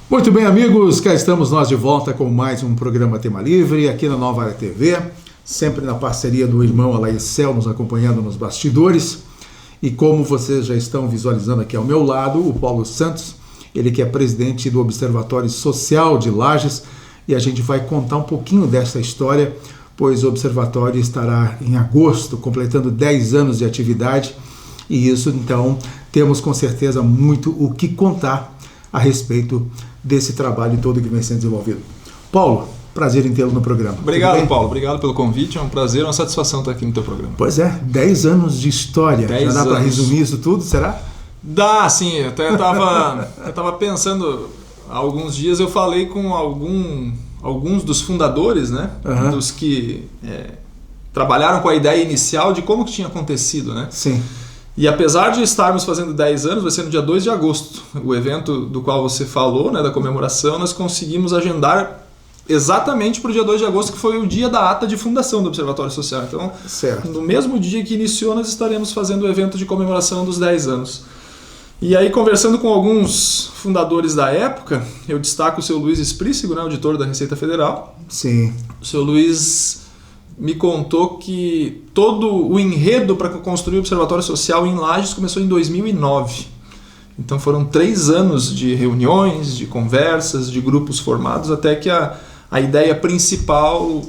Muito bem, amigos, cá estamos nós de volta com mais um programa Tema Livre, aqui na Nova Área TV, sempre na parceria do irmão Alaicel, nos acompanhando nos bastidores. E como vocês já estão visualizando aqui ao meu lado, o Paulo Santos, ele que é presidente do Observatório Social de Lages, e a gente vai contar um pouquinho dessa história, pois o Observatório estará em agosto, completando 10 anos de atividade, e isso, então, temos com certeza muito o que contar a respeito desse trabalho todo que vem sendo desenvolvido. Paulo, prazer em tê-lo no programa. Obrigado, Paulo. Obrigado pelo convite. É um prazer, uma satisfação estar aqui no teu programa. Pois é, 10 anos de história. 10 Já dá para anos. resumir isso tudo, será? Dá, sim. Até eu tava pensando, há alguns dias eu falei com alguns dos fundadores, né? Uhum. Dos que trabalharam com a ideia inicial de como que tinha acontecido, né? Sim. E apesar de estarmos fazendo 10 anos, vai ser no dia 2 de agosto, o evento do qual você falou, né, da comemoração, nós conseguimos agendar exatamente para o dia 2 de agosto, que foi o dia da ata de fundação do Observatório Social. Então, Certo. no mesmo dia que iniciou, nós estaremos fazendo o evento de comemoração dos 10 anos. E aí, conversando com alguns fundadores da época, eu destaco o seu Luiz Esprícigo, né, auditor da Receita Federal. Sim. O seu Luiz me contou que todo o enredo para construir o Observatório Social em Lages começou em 2009. Então foram 3 anos de reuniões, de conversas, de grupos formados, até que a ideia principal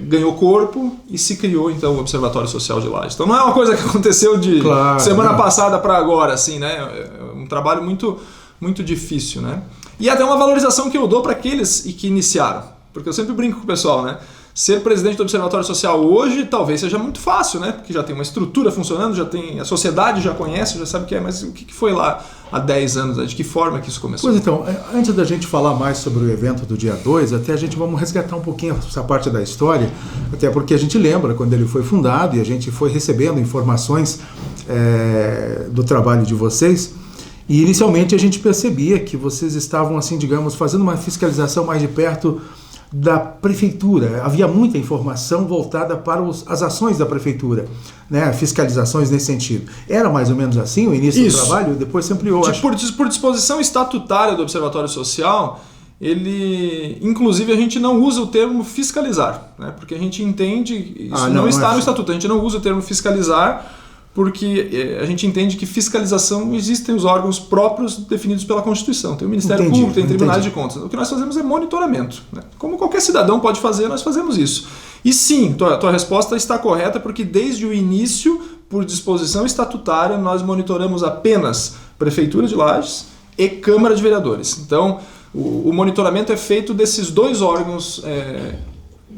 ganhou corpo e se criou então o Observatório Social de Lages. Então não é uma coisa que aconteceu de semana passada para agora, assim, né? É um trabalho muito, muito difícil, né? E até uma valorização que eu dou para aqueles que iniciaram, porque eu sempre brinco com o pessoal, né? Ser presidente do Observatório Social hoje talvez seja muito fácil, né? Porque já tem uma estrutura funcionando, a sociedade já conhece, já sabe o que é, mas o que foi lá há 10 anos? De que forma que isso começou? Pois então, antes da gente falar mais sobre o evento do dia 2, até a gente vamos resgatar um pouquinho essa parte da história, até porque a gente lembra quando ele foi fundado e a gente foi recebendo informações do trabalho de vocês. E inicialmente a gente percebia que vocês estavam, assim, digamos, fazendo uma fiscalização mais de perto da prefeitura. Havia muita informação voltada para as ações da prefeitura, né? Fiscalizações nesse sentido. Era mais ou menos assim o início do trabalho? Depois se ampliou. Por disposição estatutária do Observatório Social, inclusive a gente não usa o termo fiscalizar, né? Porque a gente entende, isso não está no estatuto, a gente não usa o termo fiscalizar, porque a gente entende que fiscalização existem os órgãos próprios definidos pela Constituição. Tem o Ministério Público, tem tribunais de contas. O que nós fazemos é monitoramento, né? Como qualquer cidadão pode fazer, nós fazemos isso. E sim, tua resposta está correta, porque desde o início, por disposição estatutária, nós monitoramos apenas Prefeitura de Lages e Câmara de Vereadores. Então, o monitoramento é feito desses 2 órgãos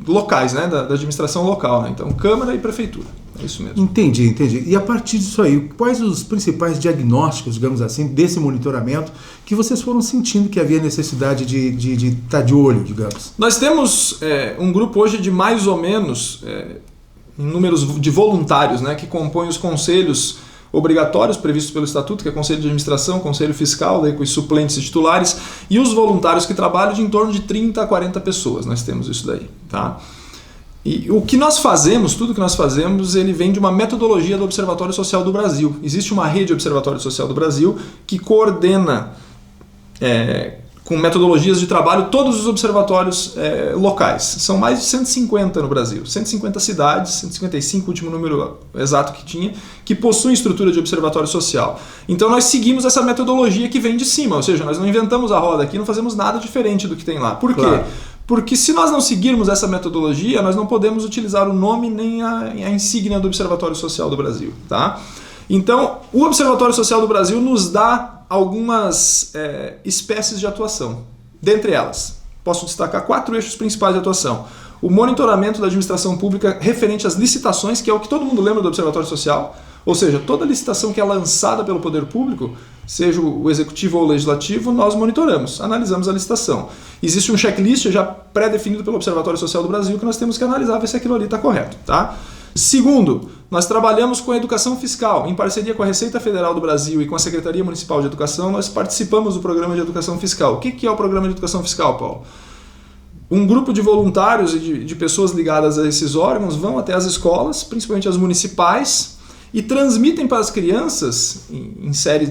locais, né, da administração local, né? Então, Câmara e Prefeitura. É isso mesmo. Entendi. E a partir disso aí, quais os principais diagnósticos, digamos assim, desse monitoramento que vocês foram sentindo que havia necessidade de estar de olho, digamos? Nós temos um grupo hoje de mais ou menos, em números de voluntários, né, que compõem os conselhos obrigatórios previstos pelo Estatuto, que é Conselho de Administração, Conselho Fiscal, daí com os suplentes e titulares, e os voluntários que trabalham de em torno de 30 a 40 pessoas. Nós temos isso daí, tá? E o que nós fazemos, tudo que nós fazemos, ele vem de uma metodologia do Observatório Social do Brasil. Existe uma rede Observatório Social do Brasil que coordena com metodologias de trabalho todos os observatórios locais. São mais de 150 no Brasil, 150 cidades, 155, o último número exato que tinha, que possuem estrutura de observatório social. Então nós seguimos essa metodologia que vem de cima, ou seja, nós não inventamos a roda aqui, não fazemos nada diferente do que tem lá. Por quê? Porque se nós não seguirmos essa metodologia, nós não podemos utilizar o nome nem a insígnia do Observatório Social do Brasil, tá? Então, o Observatório Social do Brasil nos dá algumas espécies de atuação. Dentre elas, posso destacar 4 eixos principais de atuação. O monitoramento da administração pública referente às licitações, que é o que todo mundo lembra do Observatório Social, ou seja, toda licitação que é lançada pelo poder público, seja o executivo ou o legislativo, nós monitoramos, analisamos a licitação. Existe um checklist já pré-definido pelo Observatório Social do Brasil que nós temos que analisar, ver se aquilo ali está correto, tá? Segundo, nós trabalhamos com a educação fiscal. Em parceria com a Receita Federal do Brasil e com a Secretaria Municipal de Educação, nós participamos do programa de educação fiscal. O que é o programa de educação fiscal, Paulo? Um grupo de voluntários e de pessoas ligadas a esses órgãos vão até as escolas, principalmente as municipais, e transmitem para as crianças,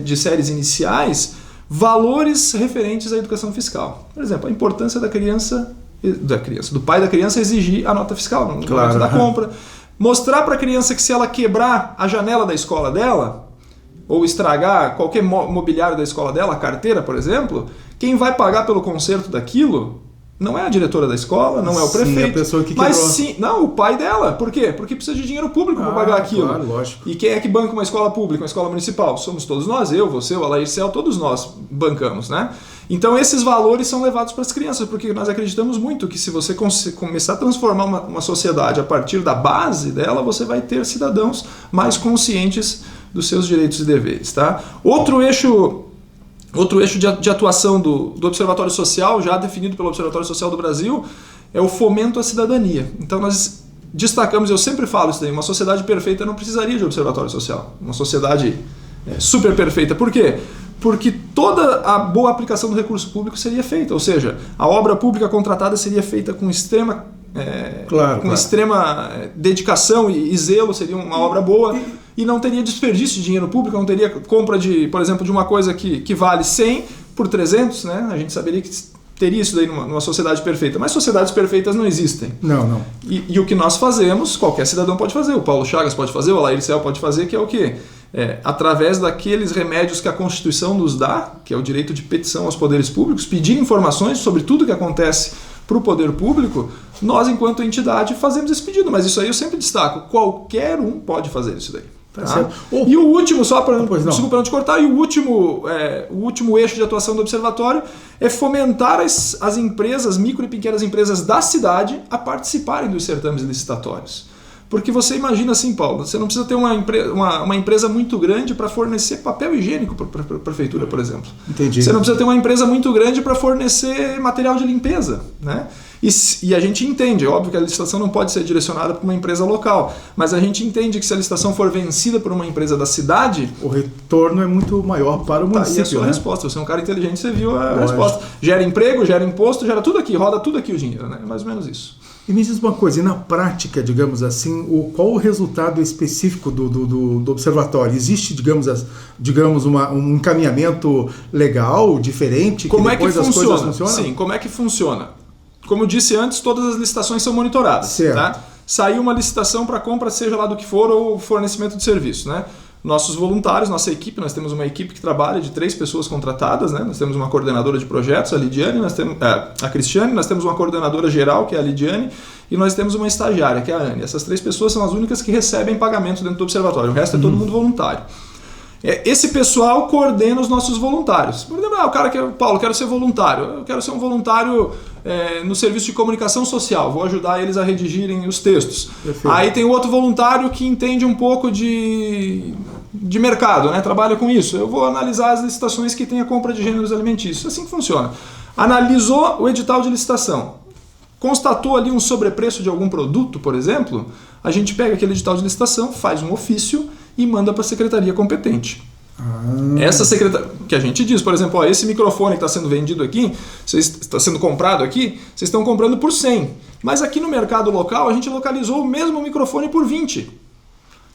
de séries iniciais, valores referentes à educação fiscal. Por exemplo, a importância do pai da criança exigir a nota fiscal no momento da compra. Mostrar para a criança que se ela quebrar a janela da escola dela, ou estragar qualquer mobiliário da escola dela, a carteira, por exemplo, quem vai pagar pelo conserto daquilo não é a diretora da escola, não é o prefeito, a pessoa que mas sim, não, o pai dela. Por quê? Porque precisa de dinheiro público para pagar aquilo. Claro, lógico. E quem é que banca uma escola pública, uma escola municipal? Somos todos nós, eu, você, o Alaircel, todos nós bancamos, né? Então esses valores são levados para as crianças, porque nós acreditamos muito que se você começar a transformar uma sociedade a partir da base dela, você vai ter cidadãos mais conscientes dos seus direitos e deveres, tá? Outro eixo de atuação do Observatório Social, já definido pelo Observatório Social do Brasil, é o fomento à cidadania. Então nós destacamos, eu sempre falo isso daí, uma sociedade perfeita não precisaria de Observatório Social. Uma sociedade super perfeita. Por quê? Porque toda a boa aplicação do recurso público seria feita, ou seja, a obra pública contratada seria feita com extrema dedicação e zelo, seria uma obra boa. E não teria desperdício de dinheiro público, não teria compra, por exemplo, de uma coisa que vale 100 por 300, né? A gente saberia que teria isso daí numa sociedade perfeita. Mas sociedades perfeitas não existem. Não. E o que nós fazemos, qualquer cidadão pode fazer. O Paulo Chagas pode fazer, o Alaircel pode fazer, que é o quê? Através daqueles remédios que a Constituição nos dá, que é o direito de petição aos poderes públicos, pedir informações sobre tudo que acontece para o poder público, nós, enquanto entidade, fazemos esse pedido. Mas isso aí eu sempre destaco, qualquer um pode fazer isso daí. Tá? E o último, desculpa não te cortar, e o último eixo de atuação do Observatório é fomentar as empresas, micro e pequenas empresas da cidade a participarem dos certames licitatórios. Porque você imagina assim, Paulo, você não precisa ter uma empresa muito grande para fornecer papel higiênico para a prefeitura, por exemplo. Entendi. Você não precisa ter uma empresa muito grande para fornecer material de limpeza, né? E a gente entende, é óbvio que a licitação não pode ser direcionada para uma empresa local, mas a gente entende que se a licitação for vencida por uma empresa da cidade, o retorno é muito maior para o município. E a sua resposta, você é um cara inteligente, você viu a resposta. Gera emprego, gera imposto, gera tudo aqui, roda tudo aqui o dinheiro, né? É mais ou menos isso. E me diz uma coisa, e na prática, digamos assim, qual o resultado específico do observatório? Existe, digamos um encaminhamento legal, diferente? Como é que as coisas funcionam? Sim, como é que funciona? Como eu disse antes, todas as licitações são monitoradas. Certo. Tá? Saiu uma licitação para compra, seja lá do que for, ou fornecimento de serviço, né? Nossos voluntários, nossa equipe, nós temos uma equipe que trabalha de 3 pessoas contratadas, né? Nós temos uma coordenadora de projetos, a Lidiane, nós temos a Cristiane, nós temos uma coordenadora geral, que é a Lidiane, e nós temos uma estagiária, que é a Anne. Essas 3 pessoas são as únicas que recebem pagamento dentro do observatório, o resto é todo mundo voluntário. Esse pessoal coordena os nossos voluntários. Por exemplo, o cara Paulo, quero ser voluntário. Eu quero ser um voluntário no serviço de comunicação social. Vou ajudar eles a redigirem os textos. Perfeito. Aí tem o outro voluntário que entende um pouco de mercado, né? Trabalha com isso. Eu vou analisar as licitações que tem a compra de gêneros alimentícios. Assim que funciona. Analisou o edital de licitação. Constatou ali um sobrepreço de algum produto, por exemplo, a gente pega aquele edital de licitação, faz um ofício e manda para a secretaria competente. Essa secretaria, que a gente diz, por exemplo, esse microfone que está sendo vendido aqui, está sendo comprado aqui, vocês estão comprando por 100. Mas aqui no mercado local a gente localizou o mesmo microfone por 20.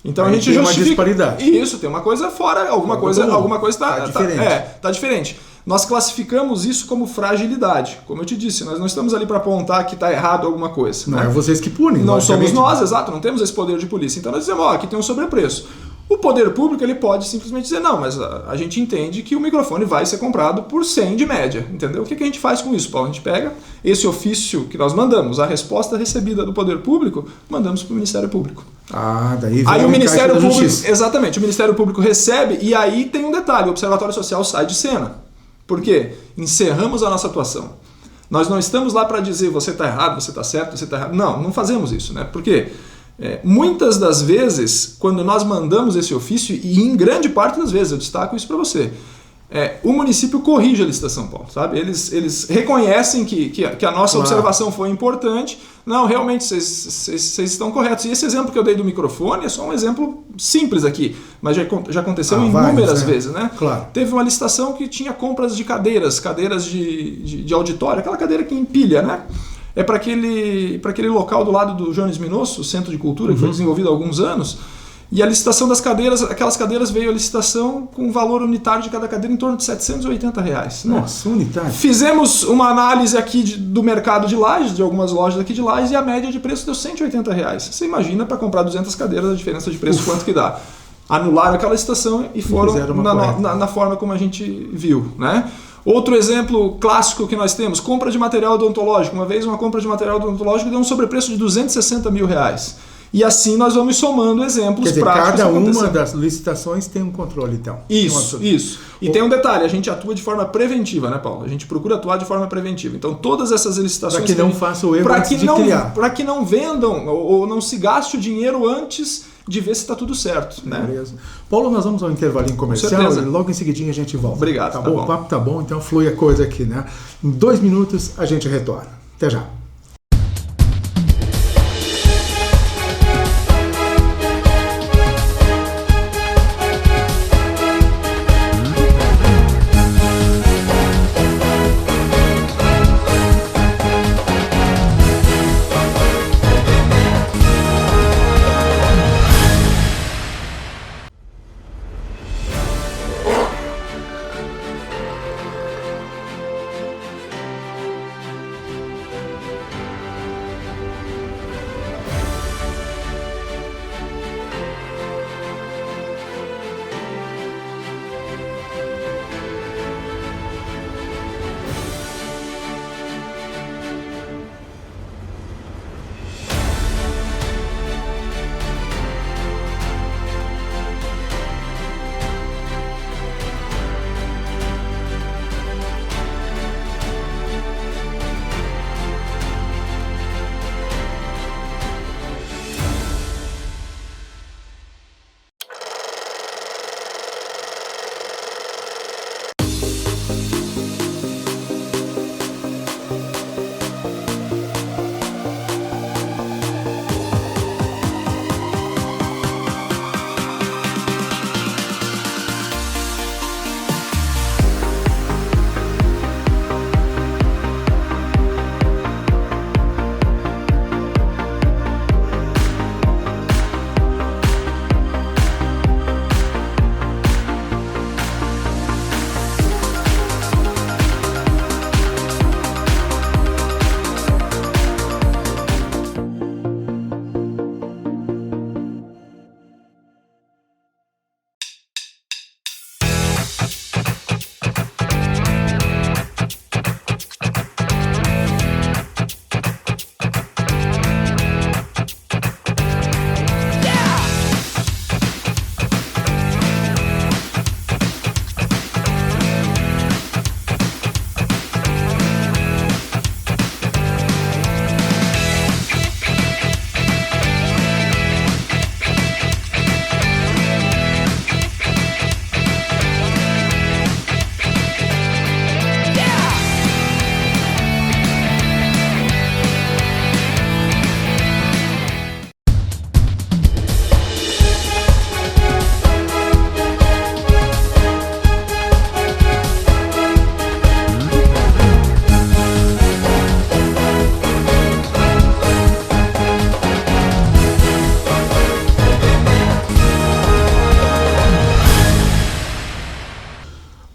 Então a gente tem justifica. Uma disparidade. Isso, tem uma coisa fora, alguma coisa está diferente. Tá diferente. Nós classificamos isso como fragilidade. Como eu te disse, nós não estamos ali para apontar que está errado alguma coisa. Não é vocês que punem. Não somos nós, exato, não temos esse poder de polícia. Então nós dizemos, aqui tem um sobrepreço. O poder público ele pode simplesmente dizer, não, mas a gente entende que o microfone vai ser comprado por 100 de média. Entendeu? O que a gente faz com isso, Paulo? A gente pega esse ofício que nós mandamos, a resposta recebida do poder público, mandamos para o Ministério Público. Daí vem aí o Ministério Público, Justiça. Exatamente, o Ministério Público recebe e aí tem um detalhe, o Observatório Social sai de cena. Por quê? Encerramos a nossa atuação. Nós não estamos lá para dizer você está errado, você está certo, você está errado. Não fazemos isso, né? Por quê? Muitas das vezes, quando nós mandamos esse ofício, e em grande parte das vezes, eu destaco isso para você, o município corrige a licitação, Paulo, sabe? Eles reconhecem que a nossa observação foi importante. Não, realmente, vocês estão corretos. E esse exemplo que eu dei do microfone é só um exemplo simples aqui, mas já aconteceu inúmeras vezes, né? Claro. Teve uma licitação que tinha compras de cadeiras de auditório, aquela cadeira que empilha, né? É para aquele local do lado do Jones Minosso, o Centro de Cultura, que foi desenvolvido há alguns anos. E a licitação das cadeiras, aquelas cadeiras veio a licitação com um valor unitário de cada cadeira em torno de R$780. Né? Nossa, unitário. Fizemos uma análise aqui do mercado de Lages, de algumas lojas aqui de Lages, e a média de preço deu R$180. Você imagina para comprar 200 cadeiras a diferença de preço quanto que dá. Anularam aquela licitação e foram na forma como a gente viu. Né? Outro exemplo clássico que nós temos, compra de material odontológico. Uma vez uma compra de material odontológico deu um sobrepreço de R$260 mil. E assim nós vamos somando exemplos práticos. Cada uma das licitações tem um controle, então. Isso. E tem um detalhe, a gente atua de forma preventiva, né, Paulo? A gente procura atuar de forma preventiva. Então todas essas licitações... Para que não faça o erro antes de criar. Para que não vendam ou não se gaste o dinheiro antes de ver se está tudo certo. Né? Beleza. Paulo, nós vamos ao intervalinho comercial e logo em seguidinho a gente volta. Obrigado. Tá bom? O papo tá bom, então flui a coisa aqui, né? Em 2 minutos a gente retorna. Até já.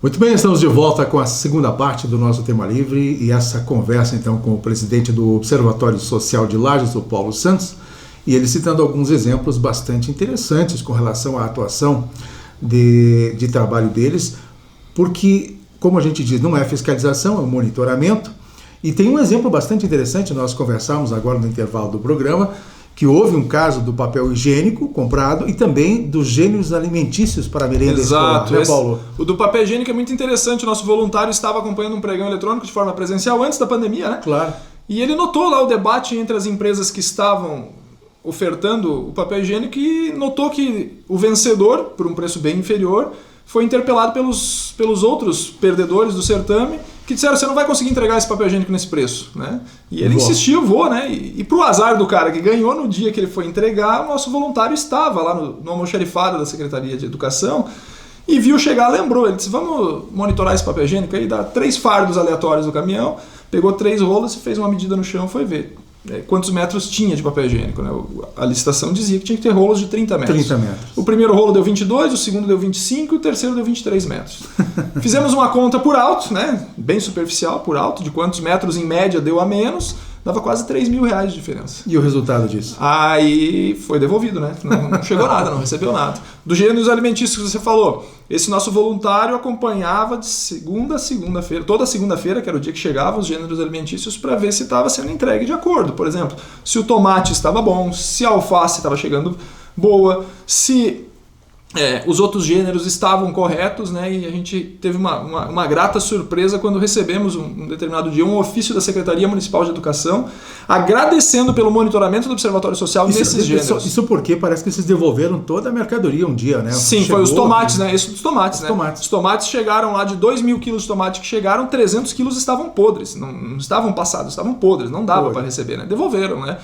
Muito bem, estamos de volta com a segunda parte do nosso Tema Livre e essa conversa então com o presidente do Observatório Social de Lages, o Paulo Santos, e ele citando alguns exemplos bastante interessantes com relação à atuação de trabalho deles, porque, como a gente diz, não é fiscalização, é um monitoramento. E tem um exemplo bastante interessante, nós conversamos agora no intervalo do programa, que houve um caso do papel higiênico comprado e também dos gêneros alimentícios para a merenda escolar, né, Paulo? O do papel higiênico é muito interessante. O nosso voluntário estava acompanhando um pregão eletrônico de forma presencial antes da pandemia, né? Claro. E ele notou lá o debate entre as empresas que estavam ofertando o papel higiênico e notou que o vencedor, por um preço bem inferior, foi interpelado pelos outros perdedores do certame, que disseram, você não vai conseguir entregar esse papel higiênico nesse preço, né? E ele insistiu, né? E pro azar do cara que ganhou no dia que ele foi entregar, o nosso voluntário estava lá no almoxarifado da Secretaria de Educação e viu chegar, lembrou, ele disse, vamos monitorar esse papel higiênico aí, dá 3 fardos aleatórios do caminhão, pegou 3 rolas e fez uma medida no chão, foi ver. quantos metros tinha de papel higiênico, né? A licitação dizia que tinha que ter rolos de 30 metros. 30 metros. O primeiro rolo deu 22, o segundo deu 25 e o terceiro deu 23 metros. Fizemos uma conta por alto, né? Bem superficial, por alto, de quantos metros em média deu a menos. Dava quase R$3.000 de diferença. E o resultado disso? Aí foi devolvido, né? Não chegou nada, não recebeu nada. Do gêneros alimentícios que você falou, esse nosso voluntário acompanhava de segunda a segunda-feira, toda segunda-feira, que era o dia que chegavam os gêneros alimentícios, para ver se estava sendo entregue de acordo. Por exemplo, se o tomate estava bom, se a alface estava chegando boa, se os outros gêneros estavam corretos, né? E a gente teve uma grata surpresa quando recebemos um determinado dia um ofício da Secretaria Municipal de Educação agradecendo pelo monitoramento do Observatório Social nesses gêneros. Isso porque parece que vocês devolveram toda a mercadoria um dia, né? Sim, foi os tomates, né? Esse dos tomates, Os tomates chegaram lá, de 2.000 quilos de tomate que chegaram, 300 quilos estavam podres, não estavam passados, estavam podres, não dava para receber, né? Devolveram, né?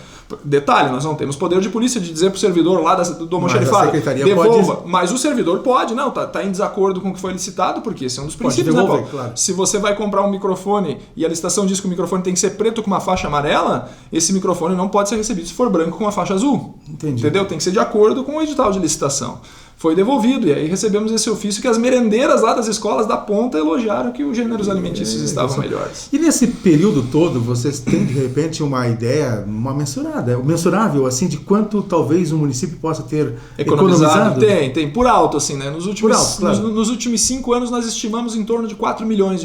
Detalhe, nós não temos poder de polícia de dizer para o servidor lá do almoxarifado, devolva, mas o servidor pode, não, tá em desacordo com o que foi licitado, porque esse é um dos princípios, devolver, né, claro. Se você vai comprar um microfone e a licitação diz que o microfone tem que ser preto com uma faixa amarela, esse microfone não pode ser recebido se for branco com uma faixa azul. Entendi. Entendeu? Tem que ser de acordo com o edital de licitação. Foi devolvido, e aí recebemos esse ofício que as merendeiras lá das escolas da ponta elogiaram que os gêneros alimentícios estavam melhores. E nesse período todo, vocês têm de repente uma ideia, uma mensurável assim, de quanto talvez um município possa ter economizado? Tem, por alto, assim, né? Nos últimos, claro. nos últimos 5 anos nós estimamos em torno de R$4 milhões.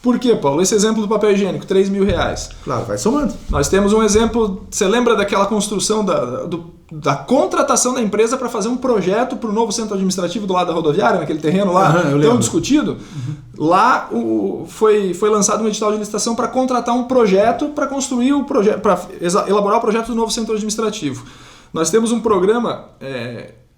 Por quê, Paulo? Esse exemplo do papel higiênico, R$3.000. Claro, vai somando. Nós temos um exemplo, você lembra daquela construção da contratação da empresa para fazer um projeto para o novo centro administrativo do lado da rodoviária, naquele terreno lá, tão discutido? Lá foi lançado um edital de licitação para contratar um projeto para construir o projeto, para elaborar o projeto do novo centro administrativo. Nós temos um programa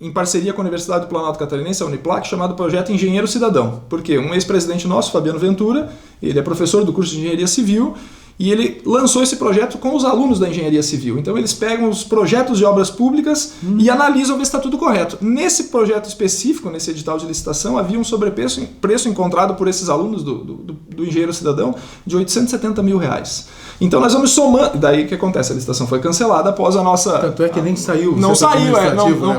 em parceria com a Universidade do Planalto Catarinense, a Uniplac, chamado Projeto Engenheiro Cidadão. Porque um ex-presidente nosso, Fabiano Ventura, ele é professor do curso de Engenharia Civil e ele lançou esse projeto com os alunos da Engenharia Civil. Então eles pegam os projetos de obras públicas e analisam ver se está tudo correto. Nesse projeto específico, nesse edital de licitação, havia um sobrepreço encontrado por esses alunos do Engenheiro Cidadão de R$870 mil. Então nós vamos somando. Daí o que acontece? A licitação foi cancelada após a nossa. Tanto é que nem saiu. Não saiu,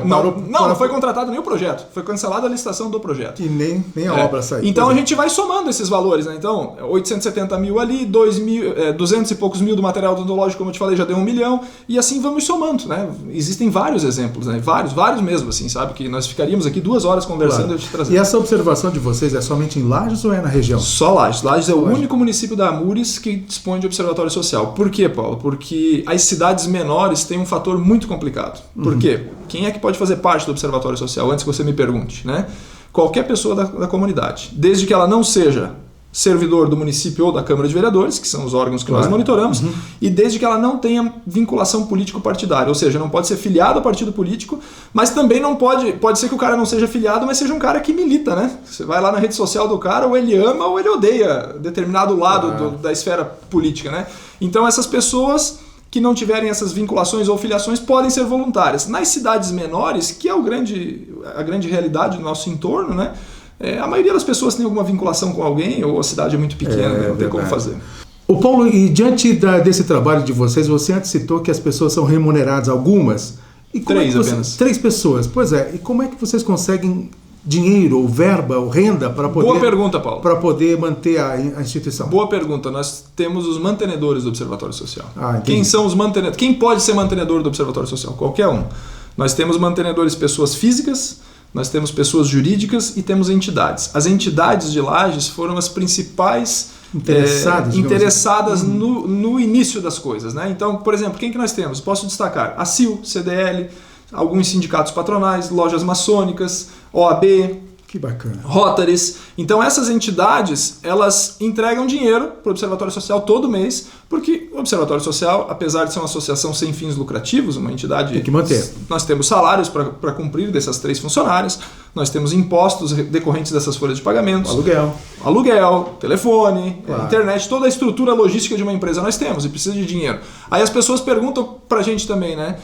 não foi contratado nem o projeto. Foi cancelada a licitação do projeto. E nem a obra saiu. Então a gente vai somando esses valores, né? Então, 870 mil ali, 200 e poucos mil do material odontológico, como eu te falei, já deu 1 milhão. E assim vamos somando, né? Existem vários exemplos, né? Vários mesmo, assim, sabe? Que nós ficaríamos aqui 2 horas conversando e eu te trazendo. E essa observação de vocês é somente em Lages ou é na região? Só Lages. Lages é o único município da Amures que dispõe de observatório social. Por quê, Paulo? Porque as cidades menores têm um fator muito complicado. Por quê? Quem é que pode fazer parte do observatório social? Antes que você me pergunte, né? Qualquer pessoa da comunidade. Desde que ela não seja servidor do município ou da Câmara de Vereadores, que são os órgãos que nós monitoramos, e desde que ela não tenha vinculação político-partidária, ou seja, não pode ser filiado a partido político, mas também não pode ser que o cara não seja filiado, mas seja um cara que milita, né? Você vai lá na rede social do cara, ou ele ama ou ele odeia determinado lado da esfera política, né? Então essas pessoas que não tiverem essas vinculações ou filiações podem ser voluntárias. Nas cidades menores, que é a grande realidade do nosso entorno, né? A maioria das pessoas tem alguma vinculação com alguém ou a cidade é muito pequena, não tem como fazer. O Paulo, e diante desse trabalho de vocês, você antes citou que as pessoas são remuneradas, algumas. E como 3 apenas. 3 pessoas, pois é. E como é que vocês conseguem dinheiro, ou verba, ou renda para poder... Boa pergunta, Paulo. Para poder manter a instituição? Boa pergunta. Nós temos os mantenedores do Observatório Social. Quem são os mantenedores? Quem pode ser mantenedor do Observatório Social? Qualquer um. Nós temos mantenedores pessoas físicas, nós temos pessoas jurídicas e temos entidades. As entidades de Lages foram as principais interessadas no início das coisas, né? Então, por exemplo, quem que nós temos? Posso destacar a CIL, CDL, alguns sindicatos patronais, lojas maçônicas, OAB, que bacana. Rotaries. Então essas entidades, elas entregam dinheiro para o Observatório Social todo mês, porque o Observatório Social, apesar de ser uma associação sem fins lucrativos, uma entidade... Tem que manter. Nós temos salários para cumprir dessas 3 funcionárias, nós temos impostos decorrentes dessas folhas de pagamentos. Aluguel, telefone, internet, toda a estrutura logística de uma empresa nós temos e precisa de dinheiro. Aí as pessoas perguntam para a gente também, né?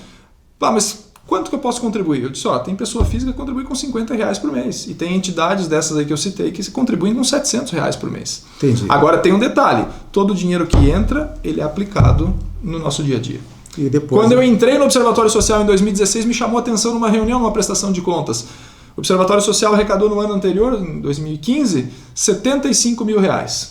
Mas quanto que eu posso contribuir? Eu disse, tem pessoa física que contribui com R$50 por mês. E tem entidades dessas aí que eu citei que contribuem com R$700 por mês. Entendi. Agora tem um detalhe, todo o dinheiro que entra, ele é aplicado no nosso dia a dia. E depois, quando eu entrei no Observatório Social em 2016, me chamou a atenção numa reunião, numa prestação de contas. O Observatório Social arrecadou no ano anterior, em 2015, R$75 mil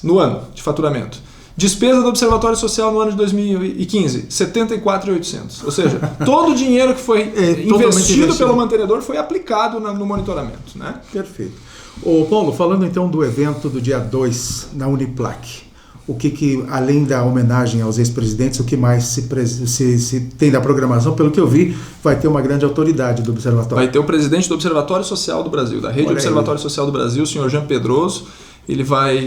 no ano de faturamento. Despesa do Observatório Social no ano de 2015, R$74.800. Ou seja, todo o dinheiro que foi investido pelo mantenedor foi aplicado no monitoramento. Né? Perfeito. Ô Paulo, falando então do evento do dia 2 na Uniplac, o que além da homenagem aos ex-presidentes, o que mais se tem da programação? Pelo que eu vi, vai ter uma grande autoridade do Observatório. Vai ter o presidente do Observatório Social do Brasil, da Rede Observatório Social do Brasil, o senhor Jean Pedroso. Ele vai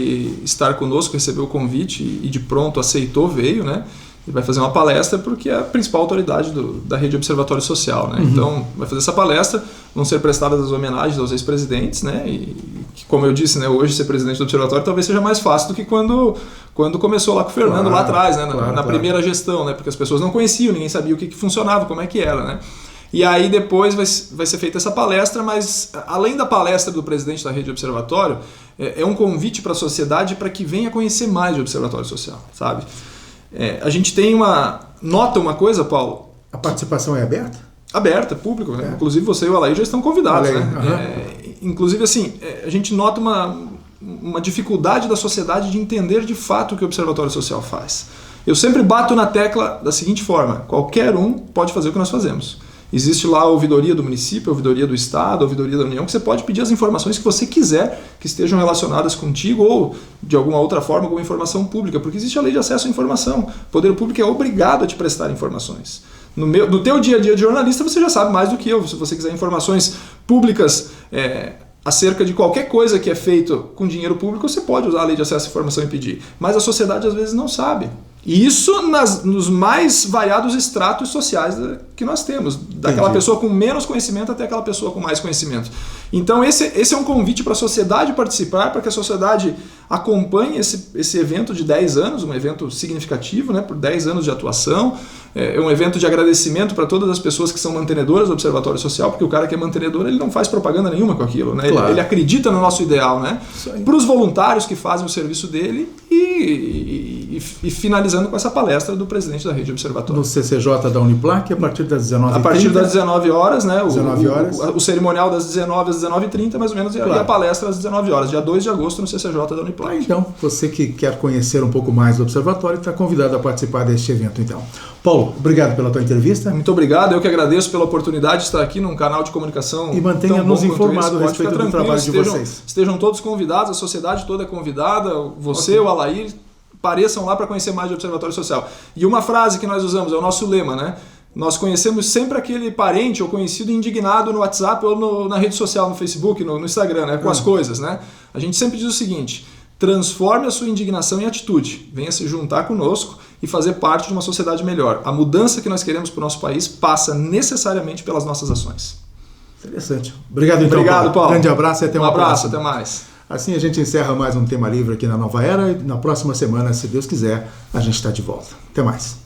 estar conosco, recebeu o convite e de pronto aceitou, veio, né? Ele vai fazer uma palestra porque é a principal autoridade da Rede Observatório Social, né? Então, vai fazer essa palestra, vão ser prestadas as homenagens aos ex-presidentes, né? E como eu disse, né, hoje ser presidente do Observatório talvez seja mais fácil do que quando começou lá com o Fernando, lá atrás, né? Na primeira gestão, né? Porque as pessoas não conheciam, ninguém sabia o que funcionava, como é que era, né? E aí depois vai ser feita essa palestra, mas além da palestra do presidente da Rede Observatório, é um convite para a sociedade para que venha conhecer mais de Observatório Social, sabe? A gente tem nota uma coisa, Paulo. A participação é aberta? Aberta, público. Né? Inclusive você e o Alaí já estão convidados. Né? Inclusive, assim, a gente nota uma dificuldade da sociedade de entender de fato o que o Observatório Social faz. Eu sempre bato na tecla da seguinte forma: qualquer um pode fazer o que nós fazemos. Existe lá a ouvidoria do município, a ouvidoria do estado, a ouvidoria da União, que você pode pedir as informações que você quiser que estejam relacionadas contigo ou de alguma outra forma com informação pública, porque existe a lei de acesso à informação. O poder público é obrigado a te prestar informações. No teu dia a dia de jornalista você já sabe mais do que eu. Se você quiser informações públicas acerca de qualquer coisa que é feito com dinheiro público, você pode usar a lei de acesso à informação e pedir. Mas a sociedade às vezes não sabe. E isso nos mais variados estratos sociais que nós temos, daquela pessoa com menos conhecimento até aquela pessoa com mais conhecimento. Então esse é um convite para a sociedade participar, para que a sociedade acompanhe esse evento de 10 anos, um evento significativo, né, por 10 anos de atuação. É um evento de agradecimento para todas as pessoas que são mantenedoras do Observatório Social, porque o cara que é mantenedor ele não faz propaganda nenhuma com aquilo, né? Claro. Ele acredita no nosso ideal, né? Para os voluntários que fazem o serviço dele e finalizando com essa palestra do presidente da Rede Observatório. No CCJ da Uniplac, a partir das 19h30? A partir das 19 horas, né? 19 horas. O cerimonial das 19 às 19h30, mais ou menos, claro. E a palestra às 19 horas, dia 2 de agosto, no CCJ da Uniplac. Então, você que quer conhecer um pouco mais do Observatório, está convidado a participar deste evento, então. Paulo, obrigado pela tua entrevista. Muito obrigado, eu que agradeço pela oportunidade de estar aqui num canal de comunicação. E mantenha-nos informados a respeito do trabalho de vocês. Estejam todos convidados, a sociedade toda é convidada, você, o Alair, pareçam lá para conhecer mais do Observatório Social. E uma frase que nós usamos, é o nosso lema, né? Nós conhecemos sempre aquele parente ou conhecido indignado no WhatsApp ou na rede social, no Facebook, no Instagram, né? Com as coisas, né? A gente sempre diz o seguinte: transforme a sua indignação em atitude, venha se juntar conosco e fazer parte de uma sociedade melhor. A mudança que nós queremos para o nosso país passa necessariamente pelas nossas ações. Interessante. Obrigado, então. Obrigado, Paulo. Grande abraço e até uma próxima. Um abraço, até mais. Assim a gente encerra mais um Tema Livre aqui na Nova Era e na próxima semana, se Deus quiser, a gente está de volta. Até mais.